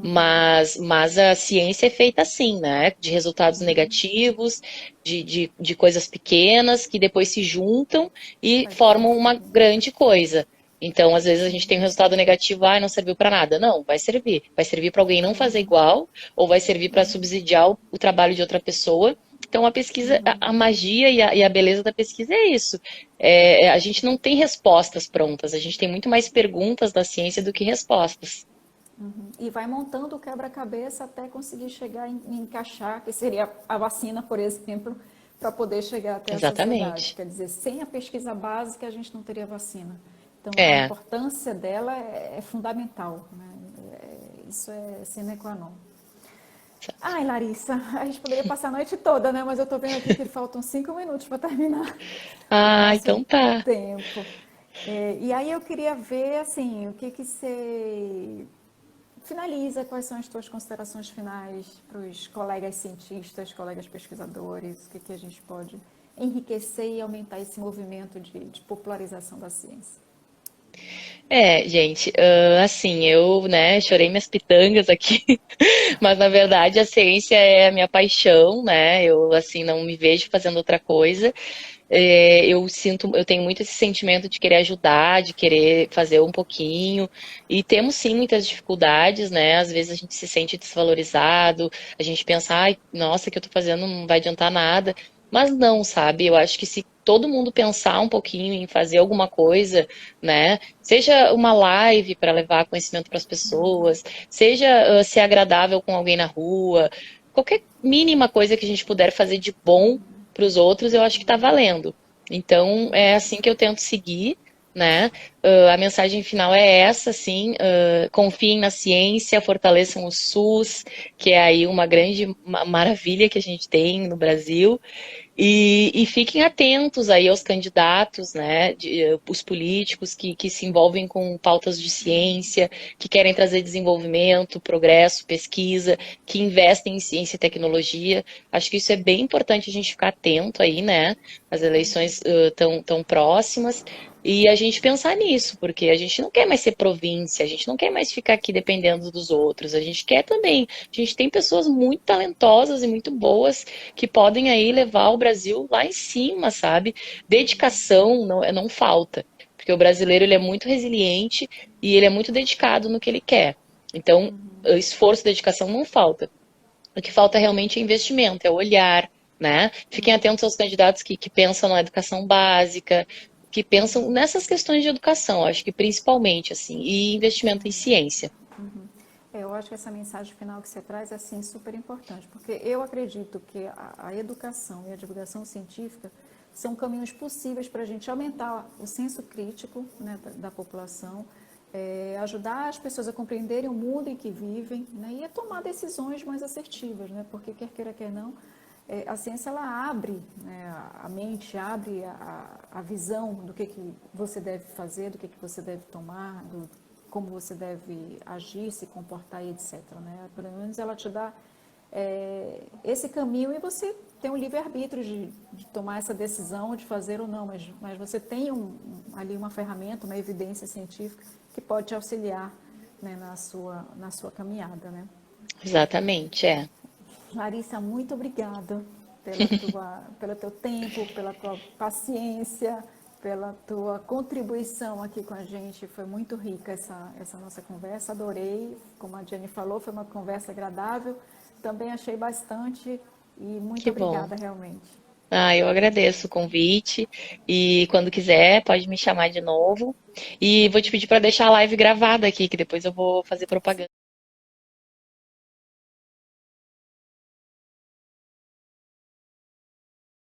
Mas a ciência é feita assim, né? De resultados negativos, de coisas pequenas que depois se juntam e formam uma grande coisa. Então, às vezes a gente tem um resultado negativo, não serviu para nada. Não, vai servir. Vai servir para alguém não fazer igual, ou vai servir para subsidiar o trabalho de outra pessoa. Então, a pesquisa, a magia e a beleza da pesquisa é isso. A gente não tem respostas prontas, a gente tem muito mais perguntas da ciência do que respostas. E vai montando o quebra-cabeça até conseguir chegar em encaixar, que seria a vacina, por exemplo, para poder chegar até a sociedade. Exatamente. Quer dizer, sem a pesquisa básica a gente não teria vacina. Então, a É. importância dela é fundamental, né? Isso é sine qua non. Ai, Larissa, a gente poderia passar a noite toda, né? Mas eu estou vendo aqui que faltam 5 minutos para terminar o Ah, nosso então tá. tempo. E aí eu queria ver, assim, o que que você finaliza, quais são as tuas considerações finais para os colegas cientistas, colegas pesquisadores, o que que a gente pode enriquecer e aumentar esse movimento de popularização da ciência? É, gente, assim, eu, né, chorei minhas pitangas aqui, mas na verdade a ciência é a minha paixão, né? Eu, assim, não me vejo fazendo outra coisa. Eu sinto, eu tenho muito esse sentimento de querer ajudar, de querer fazer um pouquinho. E temos sim muitas dificuldades, né? Às vezes a gente se sente desvalorizado, a gente pensa, ai, nossa, o que eu tô fazendo não vai adiantar nada. Mas não, sabe? Eu acho que se todo mundo pensar um pouquinho em fazer alguma coisa, né? Seja uma live para levar conhecimento para as pessoas, seja ser agradável com alguém na rua, qualquer mínima coisa que a gente puder fazer de bom para os outros, eu acho que está valendo. Então, é assim que eu tento seguir, né? A mensagem final é essa, assim, confiem na ciência, fortaleçam o SUS, que é aí uma grande maravilha que a gente tem no Brasil, e fiquem atentos aí aos candidatos, né, os políticos que se envolvem com pautas de ciência, que querem trazer desenvolvimento, progresso, pesquisa, que investem em ciência e tecnologia. Acho que isso é bem importante a gente ficar atento aí, né? As eleições tão próximas. E a gente pensar nisso, porque a gente não quer mais ser província, a gente não quer mais ficar aqui dependendo dos outros, a gente quer também. A gente tem pessoas muito talentosas e muito boas que podem aí levar o Brasil lá em cima, sabe? Dedicação não falta, porque o brasileiro ele é muito resiliente e ele é muito dedicado no que ele quer. Então, esforço e dedicação não falta. O que falta realmente é investimento, é olhar, né? Fiquem atentos aos candidatos que pensam na educação básica, que pensam nessas questões de educação, acho que principalmente, assim, e investimento em ciência. Eu acho que essa mensagem final que você traz é assim, super importante, porque eu acredito que a educação e a divulgação científica são caminhos possíveis para a gente aumentar o senso crítico, né, da população, ajudar as pessoas a compreenderem o mundo em que vivem, né, e a tomar decisões mais assertivas, né, porque quer queira, quer não, a ciência ela abre, né, a mente, abre a visão do que você deve fazer, do que você deve tomar, como você deve agir, se comportar e etc. Né? Pelo menos ela te dá esse caminho e você tem um livre-arbítrio de tomar essa decisão de fazer ou não, mas você tem ali uma ferramenta, uma evidência científica que pode te auxiliar, né, na sua caminhada. Né? Exatamente, é. Larissa, muito obrigada pelo teu tempo, pela tua paciência, pela tua contribuição aqui com a gente. Foi muito rica essa nossa conversa, adorei. Como a Jenny falou, foi uma conversa agradável. Também achei bastante e muito Que bom. obrigada realmente. Ah, eu agradeço o convite e quando quiser pode me chamar de novo. E vou te pedir para deixar a live gravada aqui, que depois eu vou fazer propaganda.